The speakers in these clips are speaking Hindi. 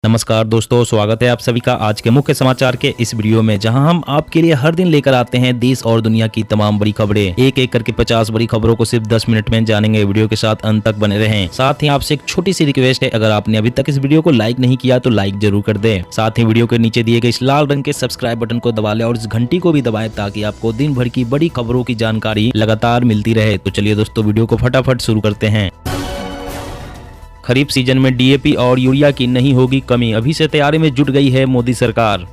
नमस्कार दोस्तों, स्वागत है आप सभी का आज के मुख्य समाचार के इस वीडियो में, जहां हम आपके लिए हर दिन लेकर आते हैं देश और दुनिया की तमाम बड़ी खबरें। एक एक करके 50 बड़ी खबरों को सिर्फ 10 मिनट में जानेंगे। वीडियो के साथ अंत तक बने रहें। साथ ही आपसे एक छोटी सी रिक्वेस्ट है, अगर आपने अभी तक इस वीडियो को लाइक नहीं किया तो लाइक जरूर कर दें। साथ ही वीडियो के नीचे दिए गए इस लाल रंग के सब्सक्राइब बटन को दबा लें और इस घंटी को भी दबाएं ताकि आपको दिन भर की बड़ी खबरों की जानकारी लगातार मिलती रहे। तो चलिए दोस्तों, वीडियो को फटाफट शुरू करते हैं। खरीफ सीजन में डीएपी और यूरिया की नहीं होगी कमी, अभी से तैयारी में जुट गई है मोदी सरकार।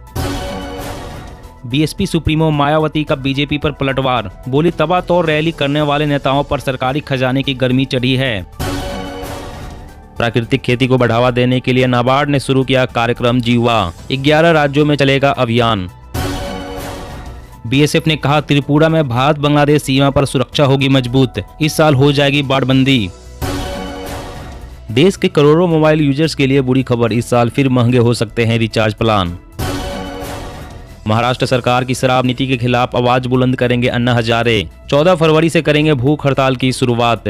बीएसपी सुप्रीमो मायावती का बीजेपी पर पलटवार, बोली तबातौर रैली करने वाले नेताओं पर सरकारी खजाने की गर्मी चढ़ी है। प्राकृतिक खेती को बढ़ावा देने के लिए नाबार्ड ने शुरू किया कार्यक्रम जीवा, 11 राज्यों में चलेगा अभियान। बीएसएफ ने कहा त्रिपुरा में भारत बांग्लादेश सीमा पर सुरक्षा होगी मजबूत, इस साल हो जाएगी बाड़बंदी। देश के करोड़ों मोबाइल यूजर्स के लिए बुरी खबर, इस साल फिर महंगे हो सकते हैं रिचार्ज प्लान। महाराष्ट्र सरकार की शराब नीति के खिलाफ आवाज बुलंद करेंगे अन्ना हजारे, 14 फरवरी से करेंगे भूख हड़ताल की शुरुआत।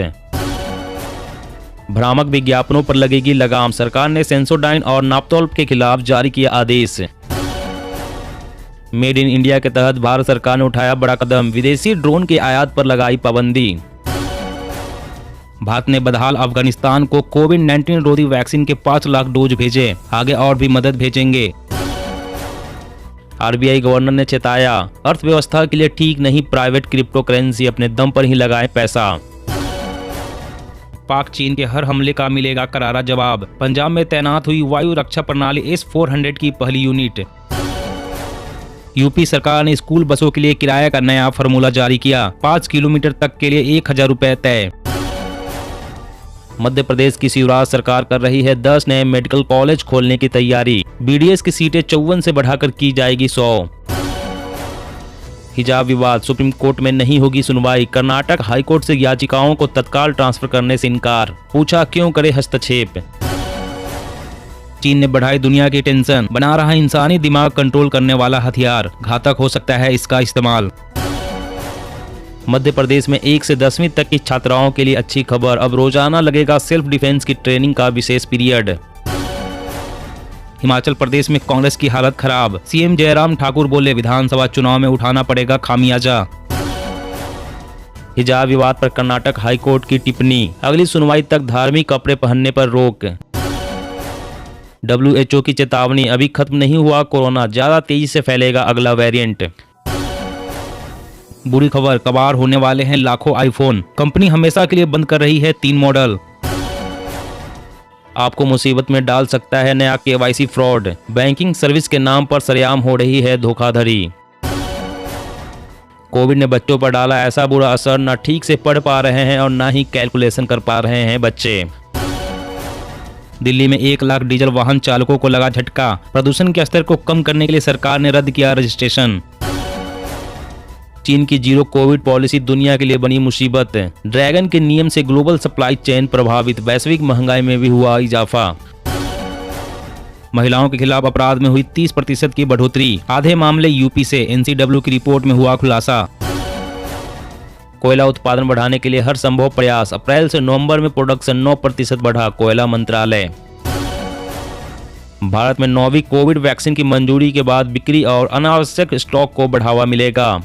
भ्रामक विज्ञापनों पर लगेगी लगाम, सरकार ने सेंसोडाइन और नाप्तोल के खिलाफ जारी किया आदेश। मेड इन इंडिया के तहत भारत सरकार ने उठाया बड़ा कदम, विदेशी ड्रोन की आयात पर लगाई पाबंदी। भारत ने बदहाल अफगानिस्तान को कोविड-19 रोधी वैक्सीन के 5 लाख डोज भेजे, आगे और भी मदद भेजेंगे। आरबीआई गवर्नर ने चेताया, अर्थव्यवस्था के लिए ठीक नहीं प्राइवेट क्रिप्टो करेंसी, अपने दम पर ही लगाए पैसा। पाक चीन के हर हमले का मिलेगा करारा जवाब, पंजाब में तैनात हुई वायु रक्षा प्रणाली S-400 की पहली यूनिट। यूपी सरकार ने स्कूल बसों के लिए किराए का नया फार्मूला जारी किया, 5 किलोमीटर तक के लिए 1000 रुपए तय। मध्य प्रदेश की शिवराज सरकार कर रही है 10 नए मेडिकल कॉलेज खोलने की तैयारी, बीडीएस की सीटें 54 से बढ़ाकर की जाएगी 100। हिजाब विवाद, सुप्रीम कोर्ट में नहीं होगी सुनवाई, कर्नाटक हाईकोर्ट से याचिकाओं को तत्काल ट्रांसफर करने से इनकार, पूछा क्यों करे हस्तक्षेप। चीन ने बढ़ाई दुनिया की टेंशन, बना रहा इंसानी दिमाग कंट्रोल करने वाला हथियार, घातक हो सकता है इसका इस्तेमाल। मध्य प्रदेश में 1 से 10वीं तक की छात्राओं के लिए अच्छी खबर, अब रोजाना लगेगा सेल्फ डिफेंस की ट्रेनिंग का विशेष पीरियड। हिमाचल प्रदेश में कांग्रेस की हालत खराब, सीएम जयराम ठाकुर बोले विधानसभा चुनाव में उठाना पड़ेगा खामियाजा। हिजाब विवाद पर कर्नाटक हाईकोर्ट की टिप्पणी, अगली सुनवाई तक धार्मिक कपड़े पहनने पर रोक। WHO की चेतावनी, अभी खत्म नहीं हुआ कोरोना, ज्यादा तेजी से फैलेगा अगला वेरिएंट। बुरी खबर, कबाड़ होने वाले हैं लाखों आईफोन, कंपनी हमेशा के लिए बंद कर रही है 3 मॉडल। आपको मुसीबत में डाल सकता है नया KYC फ्रॉड, बैंकिंग सर्विस के नाम पर सरेआम हो रही है धोखाधड़ी। कोविड ने बच्चों पर डाला ऐसा बुरा असर, न ठीक से पढ़ पा रहे हैं और न ही कैलकुलेशन कर पा रहे हैं बच्चे। दिल्ली में 1 लाख डीजल वाहन चालकों को लगा झटका, प्रदूषण के स्तर को कम करने के लिए सरकार ने रद्द किया रजिस्ट्रेशन। चीन की जीरो कोविड पॉलिसी दुनिया के लिए बनी मुसीबत, ड्रैगन के नियम से ग्लोबल सप्लाई चेन प्रभावित, वैश्विक महंगाई में भी हुआ इजाफा। महिलाओं के खिलाफ अपराध में हुई 30% की बढ़ोतरी, आधे मामले यूपी से, NCW की रिपोर्ट में हुआ खुलासा। कोयला उत्पादन बढ़ाने के लिए हर संभव प्रयास, अप्रैल से नवंबर में प्रोडक्शन 9% बढ़ा, कोयला मंत्रालय। भारत में 9वीं कोविड वैक्सीन की मंजूरी के बाद बिक्री और अनावश्यक स्टॉक को बढ़ावा मिलेगा।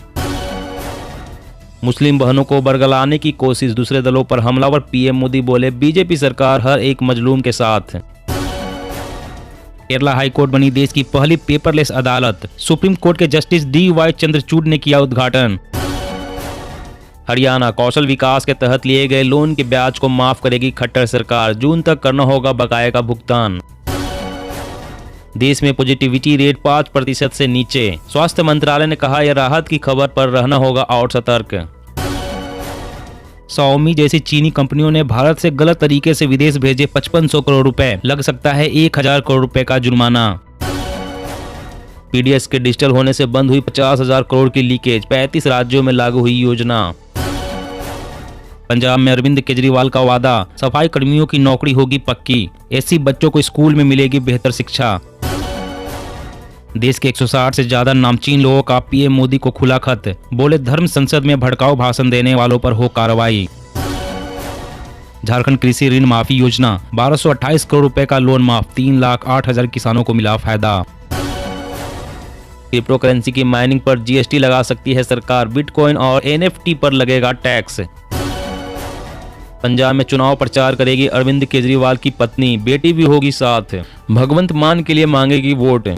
मुस्लिम बहनों को बरगलाने की कोशिश, दूसरे दलों पर हमलावर, पीएम मोदी बोले बीजेपी सरकार हर एक मजलूम के साथ। केरला हाईकोर्ट बनी देश की पहली पेपरलेस अदालत, सुप्रीम कोर्ट के जस्टिस DY चंद्रचूड़ ने किया उद्घाटन। हरियाणा कौशल विकास के तहत लिए गए लोन के ब्याज को माफ करेगी खट्टर सरकार, जून तक करना होगा बकाये का भुगतान। देश में पॉजिटिविटी रेट 5% से नीचे, स्वास्थ्य मंत्रालय ने कहा यह राहत की खबर पर रहना होगा और सतर्क। Xiaomi जैसी चीनी कंपनियों ने भारत से गलत तरीके से विदेश भेजे 5500 करोड़ रुपए, लग सकता है 1000 करोड़ रुपए का जुर्माना। पीडीएस के डिजिटल होने से बंद हुई 50,000 करोड़ की लीकेज, 35 राज्यों में लागू हुई योजना। पंजाब में अरविंद केजरीवाल का वादा, सफाई कर्मियों की नौकरी होगी पक्की, SC बच्चों को स्कूल में मिलेगी बेहतर शिक्षा। देश के 160 से ज्यादा नामचीन लोगों का पीएम मोदी को खुला खत, बोले धर्म संसद में भड़काऊ भाषण देने वालों पर हो कार्रवाई। झारखंड कृषि ऋण माफी योजना 1228 करोड़ रुपए का लोन माफ, 3,08,000 किसानों को मिला फायदा। क्रिप्टो करेंसी की माइनिंग पर जीएसटी लगा सकती है सरकार, बिटकॉइन और एनएफटी पर लगेगा टैक्स। पंजाब में चुनाव प्रचार करेगी अरविंद केजरीवाल की पत्नी, बेटी भी होगी साथ। भगवंत मान के लिए मांगेगी वोट।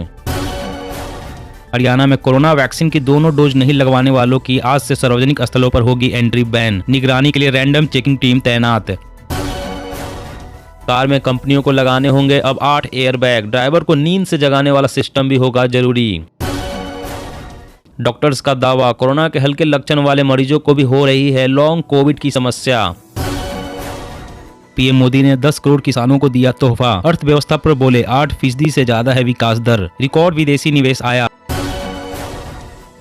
हरियाणा में कोरोना वैक्सीन की दोनों डोज नहीं लगवाने वालों की आज से सार्वजनिक स्थलों पर होगी एंट्री बैन, निगरानी के लिए रैंडम चेकिंग टीम तैनात। कार में कंपनियों को लगाने होंगे अब 8 एयरबैग, ड्राइवर को नींद से जगाने वाला सिस्टम भी होगा जरूरी। डॉक्टर्स का दावा, कोरोना के हल्के लक्षण वाले मरीजों को भी हो रही है लॉन्ग कोविड की समस्या। पीएम मोदी ने 10 करोड़ किसानों को दिया तोहफा, अर्थव्यवस्था पर बोले 8% से ज्यादा है विकास दर, रिकॉर्ड विदेशी निवेश आया।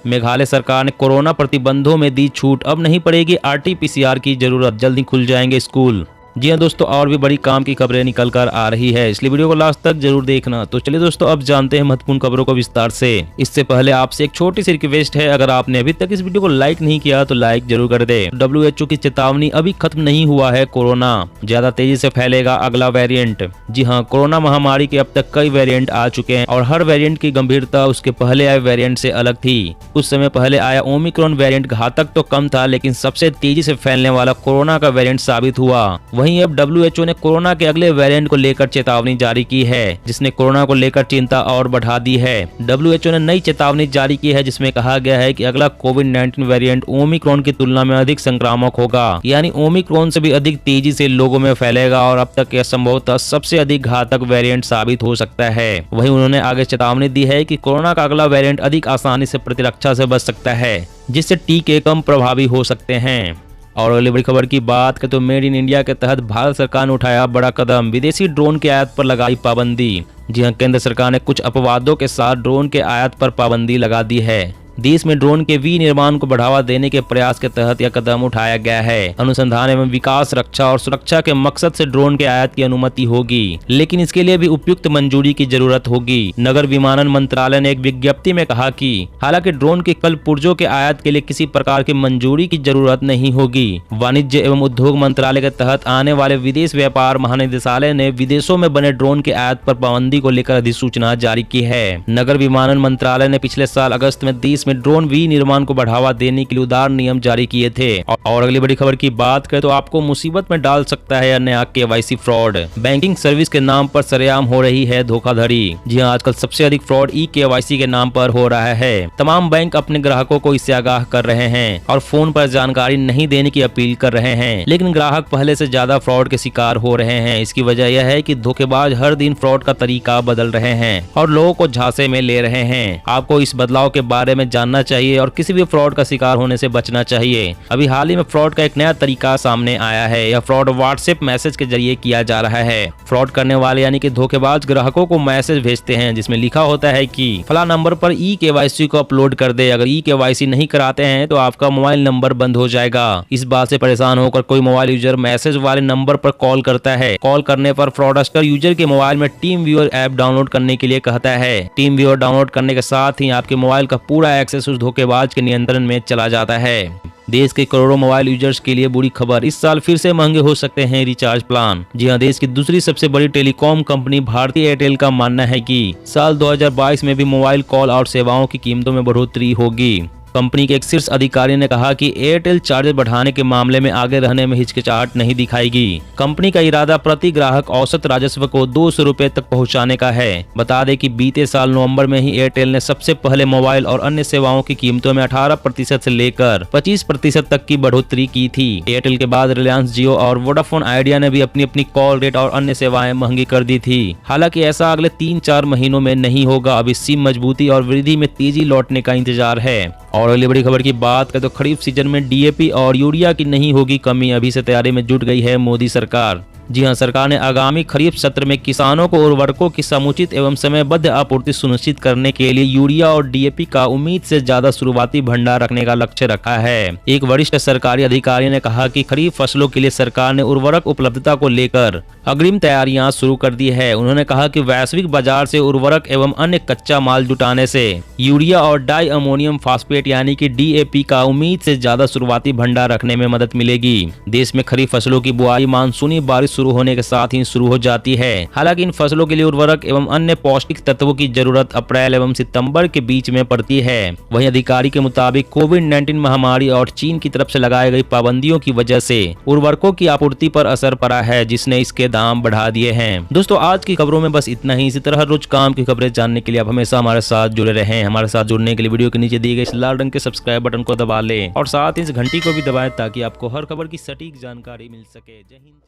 मेघालय सरकार ने कोरोना प्रतिबंधों में दी छूट, अब नहीं पड़ेगी RT-PCR की जरूरत, जल्दी खुल जाएंगे स्कूल। जी हाँ दोस्तों, और भी बड़ी काम की खबरें निकल कर आ रही है, इसलिए वीडियो को लास्ट तक जरूर देखना। तो चलिए दोस्तों, अब जानते हैं महत्वपूर्ण खबरों को विस्तार से। इससे पहले आपसे एक छोटी सी रिक्वेस्ट है, अगर आपने अभी तक इस वीडियो को लाइक नहीं किया तो लाइक जरूर कर दे। WHO की चेतावनी, अभी खत्म नहीं हुआ है कोरोना, ज्यादा तेजी से फैलेगा अगला वेरिएंट। जी हाँ, कोरोना महामारी के अब तक कई वेरिएंट आ चुके हैं और हर वेरिएंट की गंभीरता उसके पहले आए वेरिएंट से अलग थी। कुछ समय पहले आया ओमिक्रॉन वेरिएंट घातक तो कम था, लेकिन सबसे तेजी से फैलने वाला कोरोना का वेरिएंट साबित हुआ। वहीं अब WHO ने कोरोना के अगले वेरिएंट को लेकर चेतावनी जारी की है, जिसने कोरोना को लेकर चिंता और बढ़ा दी है। WHO ने नई चेतावनी जारी की है, जिसमें कहा गया है कि अगला कोविड-19 वेरिएंट ओमिक्रॉन की तुलना में अधिक संक्रामक होगा, यानी ओमिक्रॉन से भी अधिक तेजी से लोगों में फैलेगा और अब तक यह संभवतः सबसे अधिक घातक वेरिएंट साबित हो सकता है। वहीं उन्होंने आगे चेतावनी दी है कि कोरोना का अगला वेरिएंट अधिक आसानी से प्रतिरक्षा से बच सकता है, जिससे टीके कम प्रभावी हो सकते हैं। और अगली बड़ी खबर की बात करें तो मेड इन इंडिया के तहत भारत सरकार ने उठाया बड़ा कदम, विदेशी ड्रोन के आयात पर लगाई पाबंदी। जी हां, केंद्र सरकार ने कुछ अपवादों के साथ ड्रोन के आयात पर पाबंदी लगा दी है। देश में ड्रोन के विनिर्माण को बढ़ावा देने के प्रयास के तहत यह कदम उठाया गया है। अनुसंधान एवं विकास, रक्षा और सुरक्षा के मकसद से ड्रोन के आयात की अनुमति होगी, लेकिन इसके लिए भी उपयुक्त मंजूरी की जरूरत होगी। नगर विमानन मंत्रालय ने एक विज्ञप्ति में कहा कि हालांकि ड्रोन के कल पुर्जों के आयात के लिए किसी प्रकार की मंजूरी की जरूरत नहीं होगी। वाणिज्य एवं उद्योग मंत्रालय के तहत आने वाले विदेश व्यापार महानिदेशालय ने विदेशों में बने ड्रोन के आयात पर पाबंदी को लेकर अधिसूचना जारी की है। नगर विमानन मंत्रालय ने पिछले साल अगस्त में देश में ड्रोन विनिर्माण को बढ़ावा देने के लिए उदार नियम जारी किए थे। और अगली बड़ी खबर की बात करें तो आपको मुसीबत में डाल सकता है नया KYC फ्रॉड, बैंकिंग सर्विस के नाम पर सरेआम हो रही है धोखाधड़ी। जी हां, आजकल सबसे अधिक फ्रॉड KYC के नाम पर हो रहा है। तमाम बैंक अपने ग्राहकों को इससे आगाह कर रहे हैं और फोन पर जानकारी नहीं देने की अपील कर रहे हैं, लेकिन ग्राहक पहले से ज्यादा फ्रॉड के शिकार हो रहे हैं। इसकी वजह यह है कि धोखेबाज हर दिन फ्रॉड का तरीका बदल रहे हैं और लोगों को झांसे में ले रहे हैं। आपको इस बदलाव के बारे में जानना चाहिए और किसी भी फ्रॉड का शिकार होने से बचना चाहिए। अभी हाल ही में फ्रॉड का एक नया तरीका सामने आया है। यह फ्रॉड व्हाट्सएप मैसेज के जरिए किया जा रहा है। फ्रॉड करने वाले यानी कि धोखेबाज ग्राहकों को मैसेज भेजते हैं जिसमें लिखा होता है कि फला नंबर पर KYC को अपलोड कर दे, अगर KYC नहीं कराते हैं तो आपका मोबाइल नंबर बंद हो जाएगा। इस बात से परेशान होकर कोई मोबाइल यूजर मैसेज वाले नंबर पर कॉल करता है। कॉल करने पर फ्रॉडस्टर यूजर के मोबाइल में टीम व्यूअर ऐप डाउनलोड करने के लिए कहता है। टीम व्यूअर डाउनलोड करने के साथ ही आपके मोबाइल का पूरा एक्सेस उस धोखेबाज के नियंत्रण में चला जाता है। देश के करोड़ों मोबाइल यूजर्स के लिए बुरी खबर, इस साल फिर से महंगे हो सकते हैं रिचार्ज प्लान। जी हां, देश की दूसरी सबसे बड़ी टेलीकॉम कंपनी भारतीय एयरटेल का मानना है कि साल 2022 में भी मोबाइल कॉल और सेवाओं की कीमतों में बढ़ोतरी होगी। कंपनी के एक शीर्ष अधिकारी ने कहा कि एयरटेल चार्जेस बढ़ाने के मामले में आगे रहने में हिचकिचाहट नहीं दिखाएगी। कंपनी का इरादा प्रति ग्राहक औसत राजस्व को 200 रुपए तक पहुंचाने का है। बता दें कि बीते साल नवंबर में ही एयरटेल ने सबसे पहले मोबाइल और अन्य सेवाओं की कीमतों में 18% से लेकर 25% तक की बढ़ोतरी की थी। एयरटेल के बाद रिलायंस जियो और वोडाफोन आइडिया ने भी अपनी अपनी कॉल रेट और अन्य सेवाएं महंगी कर दी थी। हालांकि ऐसा अगले 3-4 महीनों में नहीं होगा। अभी सिम मजबूती और वृद्धि में तेजी लौटने का इंतजार है। और अगली बड़ी खबर की बात करें तो खरीफ सीजन में DAP और यूरिया की नहीं होगी कमी, अभी से तैयारी में जुट गई है मोदी सरकार। जी हां, सरकार ने आगामी खरीफ सत्र में किसानों को उर्वरकों की समुचित एवं समयबद्ध आपूर्ति सुनिश्चित करने के लिए यूरिया और DAP का उम्मीद से ज्यादा शुरुआती भंडार रखने का लक्ष्य रखा है। एक वरिष्ठ सरकारी अधिकारी ने कहा कि खरीफ फसलों के लिए सरकार ने उर्वरक उपलब्धता को लेकर अग्रिम तैयारियां शुरू कर दी है। उन्होंने कहा कि वैश्विक बाजार से उर्वरक एवं अन्य कच्चा माल जुटाने से यूरिया और डाई अमोनियम फास्फेट यानी कि DAP का उम्मीद से ज्यादा शुरुआती भंडार रखने में मदद मिलेगी। देश में खरीफ फसलों की बुआई मानसूनी बारिश शुरू होने के साथ ही शुरू हो जाती है। हालांकि इन फसलों के लिए उर्वरक एवं अन्य पौष्टिक तत्वों की जरूरत अप्रैल एवं सितंबर के बीच में पड़ती है। वहीं अधिकारी के मुताबिक कोविड-19 महामारी और चीन की तरफ से लगाई गई पाबंदियों की वजह से उर्वरकों की आपूर्ति पर असर पड़ा है, जिसने इसके दाम बढ़ा दिए हैं। दोस्तों, आज की खबरों में बस इतना ही। इसी तरह रोज काम की खबरें जानने के लिए आप हमेशा हमारे साथ जुड़े रहें। हमारे साथ जुड़ने के लिए वीडियो के नीचे दिए गए इस लाल रंग के सब्सक्राइब बटन को दबा लें और साथ इस घंटी को भी दबाएं ताकि आपको हर खबर की सटीक जानकारी मिल सके। जय हिंद।